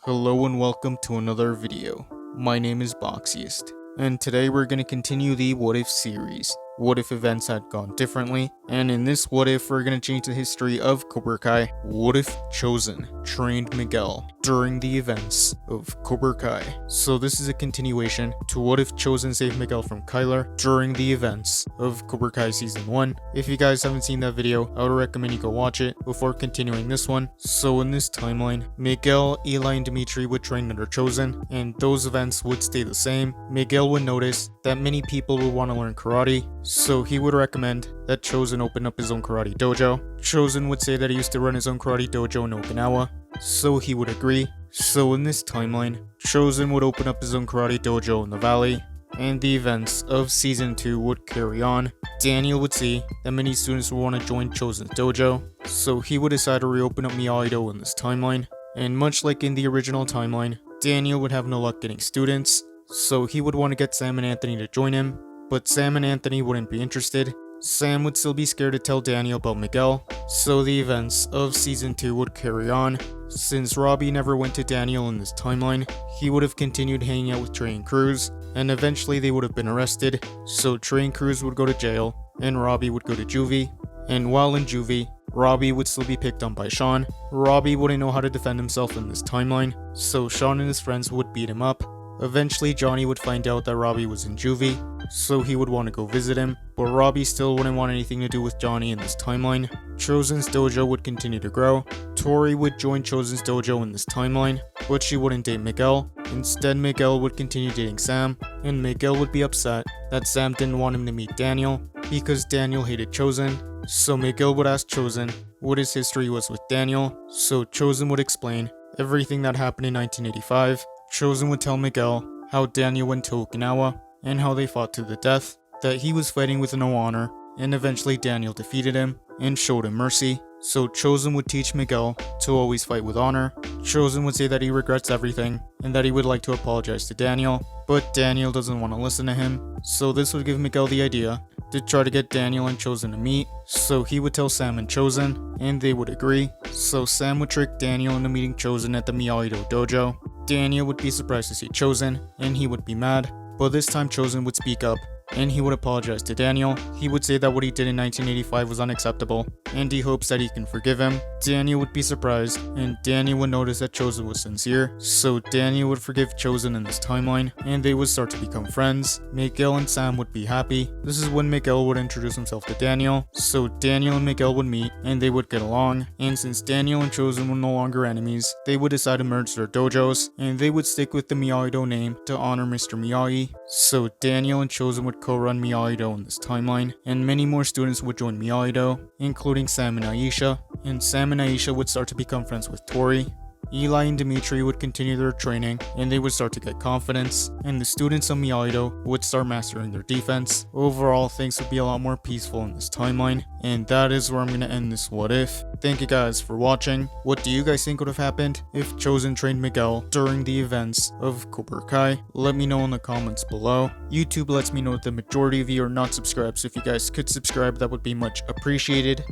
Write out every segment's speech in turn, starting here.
Hello and welcome to another video. My name is Boxiest, and today we're going to continue the What If series. What if events had gone differently? And in this What If, we're going to change the history of Cobra Kai. What if Chozen trained Miguel during the events of Cobra Kai? So this is a continuation to What if Chozen saved Miguel from Kyler during the events of Cobra Kai Season 1. If you guys haven't seen that video, I would recommend you go watch it before continuing this one. So in this timeline, Miguel, Eli, and Dimitri would train under Chozen, and those events would stay the same. Miguel would notice that many people would want to learn karate, so he would recommend that Chozen open up his own karate dojo. Chozen would say that he used to run his own karate dojo in Okinawa, so he would agree. So in this timeline, Chozen would open up his own karate dojo in the valley, and the events of Season 2 would carry on. Daniel would see that many students would want to join Chozen's dojo, so he would decide to reopen up Miyagi-Do in this timeline. And much like in the original timeline, Daniel would have no luck getting students, so he would want to get Sam and Anthony to join him, but Sam and Anthony wouldn't be interested. Sam would still be scared to tell Daniel about Miguel, so the events of Season 2 would carry on. Since Robbie never went to Daniel in this timeline, he would have continued hanging out with Trey and Cruz, and eventually they would have been arrested, so Trey and Cruz would go to jail, and Robbie would go to juvie. And while in juvie, Robbie would still be picked on by Sean. Robbie wouldn't know how to defend himself in this timeline, so Sean and his friends would beat him up. Eventually, Johnny would find out that Robbie was in juvie, so he would want to go visit him, but Robbie still wouldn't want anything to do with Johnny in this timeline. Chozen's dojo would continue to grow. Tori would join Chozen's dojo in this timeline, but she wouldn't date Miguel. Instead, Miguel would continue dating Sam, and Miguel would be upset that Sam didn't want him to meet Daniel, because Daniel hated Chozen. So Miguel would ask Chozen what his history was with Daniel, so Chozen would explain everything that happened in 1985. Chozen would tell Miguel how Daniel went to Okinawa and how they fought to the death, that he was fighting with no honor, and eventually Daniel defeated him and showed him mercy. So Chozen would teach Miguel to always fight with honor. Chozen would say that he regrets everything and that he would like to apologize to Daniel, but Daniel doesn't want to listen to him. So this would give Miguel the idea to try to get Daniel and Chozen to meet. So he would tell Sam and Chozen, and they would agree. So Sam would trick Daniel into meeting Chozen at the Miyagi-Do dojo. Daniel would be surprised to see Chozen, and he would be mad, but this time Chozen would speak up, and he would apologize to Daniel. He would say that what he did in 1985 was unacceptable, and he hopes that he can forgive him. Daniel would be surprised, and Daniel would notice that Chozen was sincere, so Daniel would forgive Chozen in this timeline, and they would start to become friends. Miguel and Sam would be happy. This is when Miguel would introduce himself to Daniel, so Daniel and Miguel would meet, and they would get along, and since Daniel and Chozen were no longer enemies, they would decide to merge their dojos, and they would stick with the Miyagi-Do name to honor Mr. Miyagi. So Daniel and Chozen would co-run Miyagi-Do in this timeline, and many more students would join Miyagi-Do, including Sam and Aisha, and Sam and Aisha would start to become friends with Tori. Eli and Dimitri would continue their training, and they would start to get confidence, and the students of Miyagi-Do would start mastering their defense. Overall, things would be a lot more peaceful in this timeline, and that is where I'm going to end this What If. Thank you guys for watching. What do you guys think would have happened if Chozen trained Miguel during the events of Cobra Kai? Let me know in the comments below. YouTube lets me know that the majority of you are not subscribed, so if you guys could subscribe, that would be much appreciated.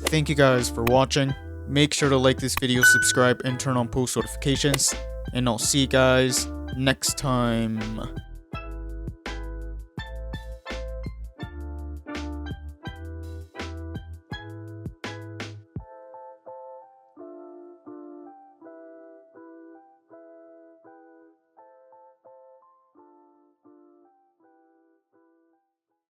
Thank you guys for watching. Make sure to like this video, subscribe, and turn on post notifications. And I'll see you guys next time.